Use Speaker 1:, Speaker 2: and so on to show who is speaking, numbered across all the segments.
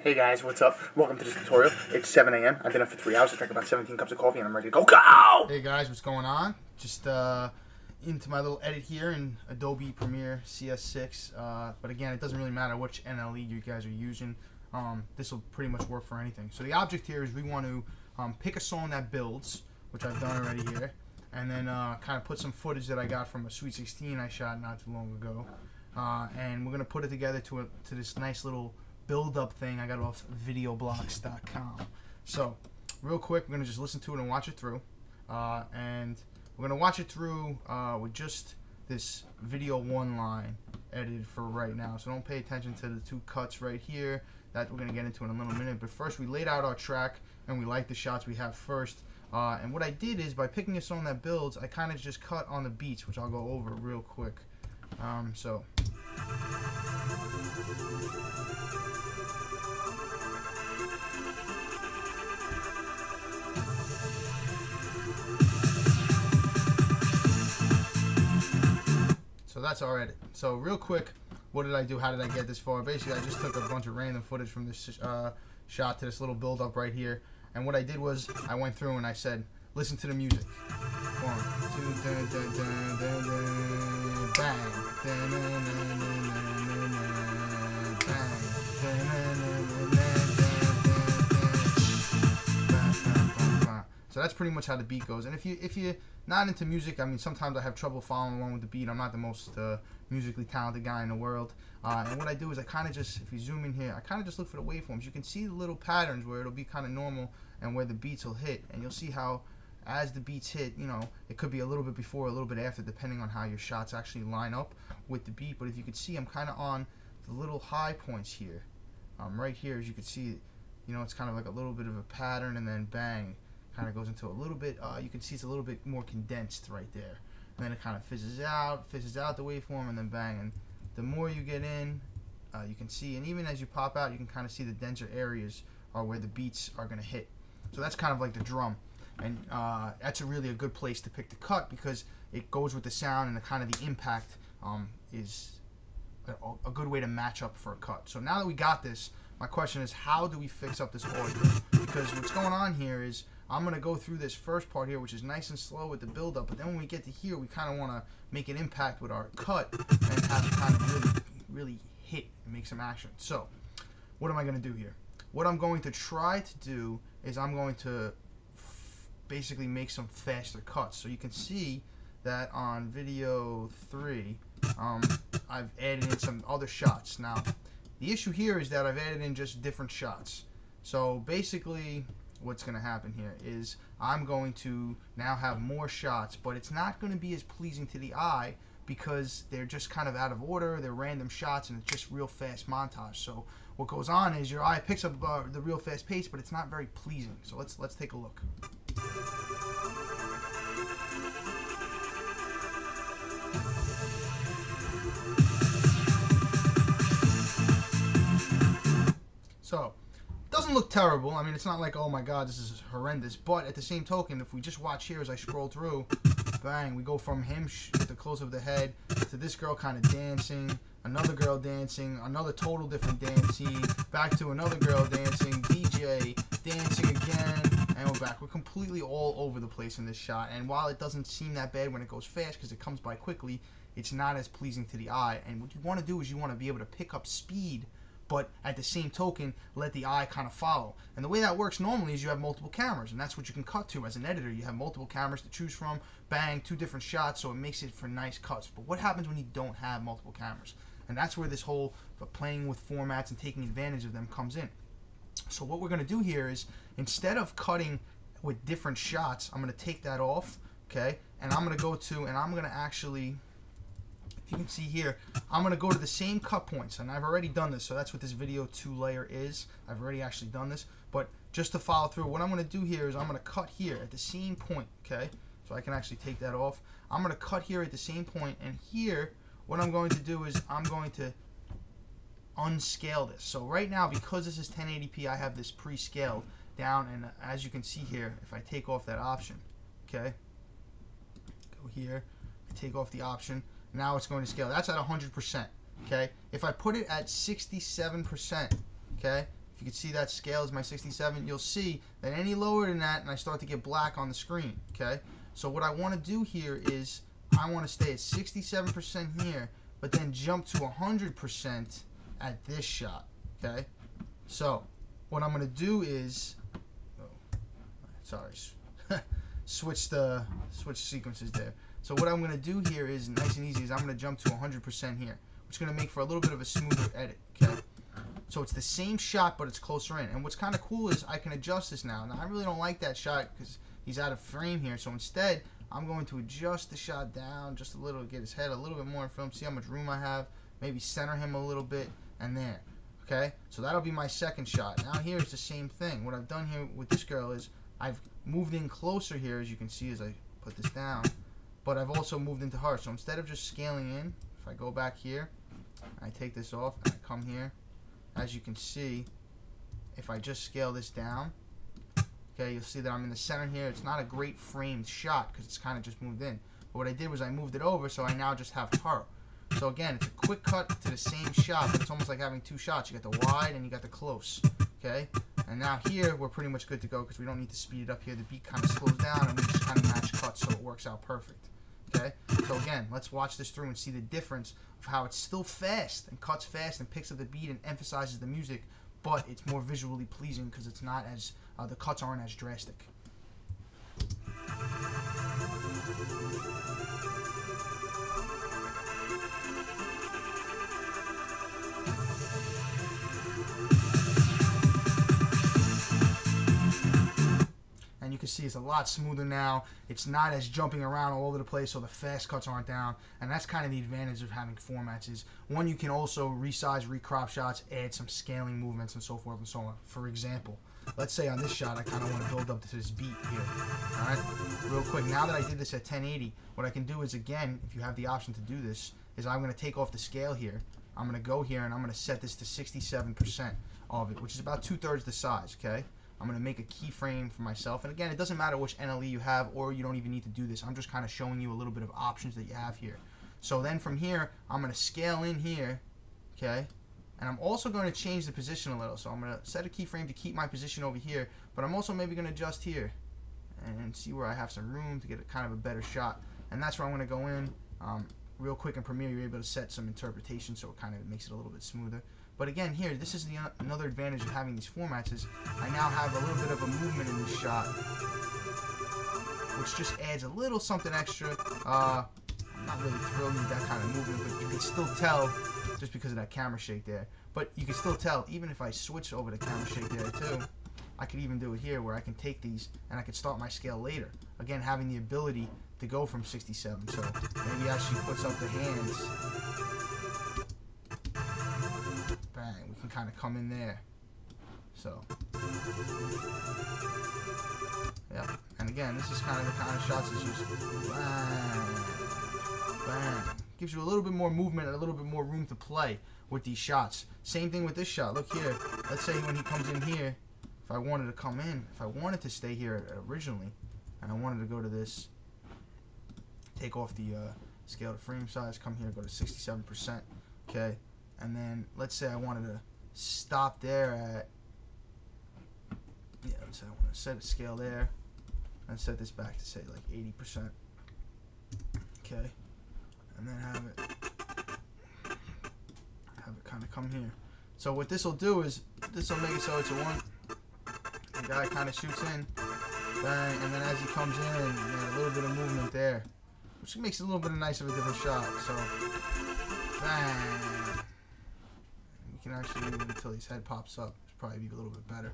Speaker 1: Hey guys, what's up? Welcome to this tutorial. It's 7 a.m. I've been up for 3 hours. I drank about 17 cups of coffee and I'm ready to go. Go!
Speaker 2: Hey guys, what's going on? Just into my little edit here in Adobe Premiere CS6. But again, it doesn't really matter which NLE you guys are using. This will pretty much work for anything. So the object here is we want to pick a song that builds, which I've done already here, and then kind of put some footage that I got from a Sweet 16 I shot not too long ago. And we're going to put it together to this nice little build-up thing I got off videoblocks.com. So, real quick, we're going to just listen to it and watch it through. And we're going to watch it through with just this video one line edited for right now. So don't pay attention to the two cuts right here. That we're going to get into in a little minute. But first, we laid out our track, and we like the shots we have first. And what I did is, by picking a song that builds, I kind of just cut on the beats, which I'll go over real quick. So that's our edit. So real quick, what did I do? How did I get this far? Basically, I just took a bunch of random footage from this shot to this little build up right here. And what I did was I went through and I said, listen to the music. 1, 2, dun, dun, dun, dun, dun, bang. Dun, dun, dun, dun, dun, dun, bang. Dun, dun, dun, dun, dun, dun, dun. So that's pretty much how the beat goes. And if you're not into music, I mean, sometimes I have trouble following along with the beat. I'm not the most musically talented guy in the world. And what I do is I kind of just, if you zoom in here, I kind of just look for the waveforms. You can see the little patterns where it'll be kind of normal and where the beats will hit. And you'll see how as the beats hit, you know, it could be a little bit before, a little bit after, depending on how your shots actually line up with the beat. But if you could see, I'm kind of on the little high points here. Right here, as you can see, you know, it's kind of like a little bit of a pattern, and then bang, kind of goes into a little bit, you can see it's a little bit more condensed right there. And then it kind of fizzes out the waveform, and then bang. And the more you get in, you can see, and even as you pop out, you can kind of see the denser areas are where the beats are going to hit. So that's kind of like the drum. And that's really a good place to pick the cut, because it goes with the sound, and the kind of the impact is a good way to match up for a cut. So now that we got this, my question is, how do we fix up this audio? Because what's going on here is I'm going to go through this first part here, which is nice and slow with the build-up, but then when we get to here, we kind of want to make an impact with our cut and have it kind of really hit and make some action. So what am I going to do here? What I'm going to try to do is I'm going to basically make some faster cuts. So you can see that on video 3, I've added in some other shots. Now, the issue here is that I've added in just different shots. So basically, what's going to happen here is I'm going to now have more shots, but it's not going to be as pleasing to the eye because they're just kind of out of order. They're random shots, and it's just real fast montage. So what goes on is your eye picks up the real fast pace, but it's not very pleasing. So let's take a look. So, doesn't look terrible. I mean, it's not like, oh my god, this is horrendous. But at the same token, if we just watch here as I scroll through, bang, we go from him with the close of the head to this girl kind of dancing, another girl dancing, another total different dance scene, back to another girl dancing, DJ dancing again, and we're back. We're completely all over the place in this shot. And while it doesn't seem that bad when it goes fast because it comes by quickly, it's not as pleasing to the eye. And what you want to do is you want to be able to pick up speed, but at the same token, let the eye kind of follow. And the way that works normally is you have multiple cameras, and that's what you can cut to as an editor. You have multiple cameras to choose from, bang, 2 different shots, so it makes it for nice cuts. But what happens when you don't have multiple cameras? And that's where this whole playing with formats and taking advantage of them comes in. So what we're going to do here is, instead of cutting with different shots, I'm going to take that off, okay? And I'm going to go to, and I'm going to actually, if you can see here, I'm going to go to the same cut points, and I've already done this, so that's what this video 2 layer is. I've already actually done this, but just to follow through, what I'm going to do here is I'm going to cut here at the same point, okay? So I can actually take that off. I'm going to cut here at the same point, and here, what I'm going to do is I'm going to unscale this. So right now, because this is 1080p, I have this pre-scaled down, and as you can see here, if I take off that option, okay, go here, I take off the option, now it's going to scale. That's at 100%, okay? If I put it at 67%, okay, if you can see that scale is my 67. You'll see that any lower than that, and I start to get black on the screen, okay? So what I want to do here is I want to stay at 67% here, but then jump to 100% at this shot, okay? So what I'm going to do is, switch sequences there. So what I'm going to do here is nice and easy is I'm going to jump to 100% here, which is going to make for a little bit of a smoother edit, okay? So it's the same shot, but it's closer in. And what's kind of cool is I can adjust this now. Now, I really don't like that shot because he's out of frame here. So instead, I'm going to adjust the shot down just a little to get his head a little bit more in film. See how much room I have. Maybe center him a little bit. And there. Okay? So that'll be my second shot. Now here it's the same thing. What I've done here with this girl is I've moved in closer here, as you can see as I put this down. But I've also moved into her. So instead of just scaling in, if I go back here, I take this off and I come here. As you can see, if I just scale this down, okay, you'll see that I'm in the center here. It's not a great framed shot because it's kind of just moved in. But what I did was I moved it over, so I now just have her. So again, it's a quick cut to the same shot, but it's almost like having two shots. You got the wide and you got the close, okay? And now here, we're pretty much good to go because we don't need to speed it up here. The beat kind of slows down and we just kind of match cuts so it works out perfect. Okay, so again, let's watch this through and see the difference of how it's still fast and cuts fast and picks up the beat and emphasizes the music, but it's more visually pleasing because it's not as the cuts aren't as drastic. And you can see it's a lot smoother now. It's not as jumping around all over the place, so the fast cuts aren't down. And that's kind of the advantage of having formats is, one, you can also resize, recrop shots, add some scaling movements and so forth and so on. For example, let's say on this shot, I kind of want to build up to this beat here. All right, real quick, now that I did this at 1080, what I can do is, again, if you have the option to do this, is I'm going to take off the scale here. I'm going to go here and I'm going to set this to 67% of it, which is about 2/3 the size, okay? I'm going to make a keyframe for myself. And again, it doesn't matter which NLE you have, or you don't even need to do this. I'm just kind of showing you a little bit of options that you have here. So then from here, I'm going to scale in here, okay? And I'm also going to change the position a little. So I'm going to set a keyframe to keep my position over here, but I'm also maybe going to adjust here and see where I have some room to get a kind of a better shot. And that's where I'm going to go in. Real quick in Premiere, you're able to set some interpretation, so it kind of makes it a little bit smoother. But again, here, this is another advantage of having these formats is I now have a little bit of a movement in this shot, which just adds a little something extra. I'm not really thrilled with that kind of movement, but you can still tell just because of that camera shake there. But you can still tell, even if I switch over to camera shake there too, I could even do it here where I can take these and I can start my scale later. Again, having the ability to go from 67. So maybe as she puts up the hands, bang, we can kind of come in there. So, yeah. And again, this is kind of the kind of shots that's just bang, bang. Gives you a little bit more movement and a little bit more room to play with these shots. Same thing with this shot. Look here. Let's say when he comes in here, if I wanted to come in, if I wanted to stay here originally, and I wanted to go to this, take off the scale to frame size, come here, go to 67%, okay? And then let's say I wanted to stop there at, yeah, let's say I want to set a scale there and set this back to say like 80%, okay? And then have it kind of come here. So what this will do is this will make it so it's a one. The guy kind of shoots in, bang, and then as he comes in, a little bit of movement there, which makes it a little bit nice of a different shot. So, bang. We can actually leave it until his head pops up. It's probably be a little bit better.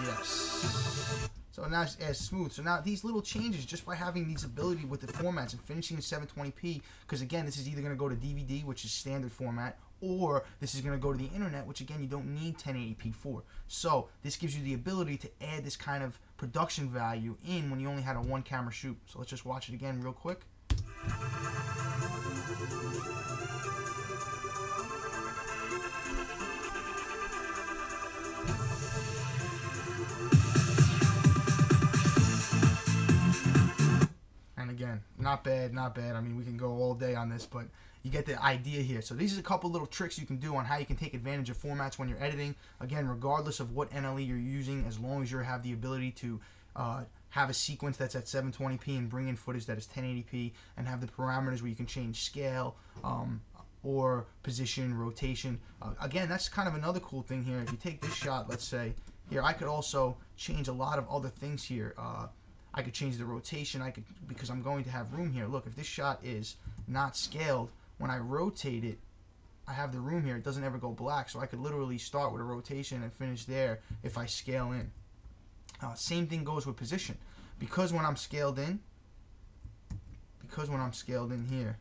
Speaker 2: Yes. So now it's as smooth. So now these little changes, just by having these ability with the formats and finishing in 720p, because again, this is either going to go to DVD, which is standard format, or this is going to go to the internet, which again, you don't need 1080p for. So this gives you the ability to add this kind of production value in when you only had a one camera shoot. So let's just watch it again real quick. And again, not bad, not bad. I mean, we can go all day on this, but you get the idea here. So these are a couple little tricks you can do on how you can take advantage of formats when you're editing. Again, regardless of what NLE you're using, as long as you have the ability to have a sequence that's at 720p and bring in footage that is 1080p, and have the parameters where you can change scale or position, rotation. Again, that's kind of another cool thing here. If you take this shot, let's say, here, I could also change a lot of other things here. I could change the rotation, because I'm going to have room here. Look, if this shot is not scaled, when I rotate it, I have the room here. It doesn't ever go black, so I could literally start with a rotation and finish there if I scale in. Same thing goes with position. Because when I'm scaled in here,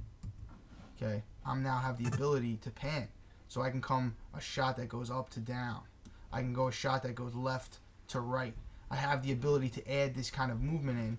Speaker 2: okay, I'm now have the ability to pan. So I can come a shot that goes up to down. I can go a shot that goes left to right. I have the ability to add this kind of movement in,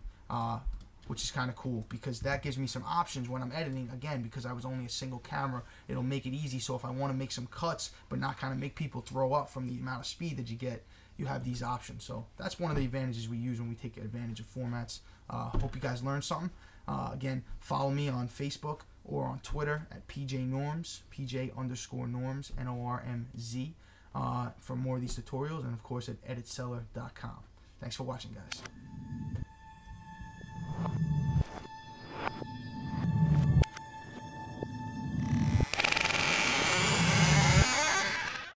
Speaker 2: which is kind of cool, because that gives me some options when I'm editing. Again, because I was only a single camera, it'll make it easy. So if I want to make some cuts but not kind of make people throw up from the amount of speed that you get, you have these options. So that's one of the advantages we use when we take advantage of formats. Hope you guys learned something. Again, follow me on Facebook or on Twitter at PJ_Norms, PJ_Norms, NORMZ, for more of these tutorials, and of course at editcellar.com. Thanks for watching, guys.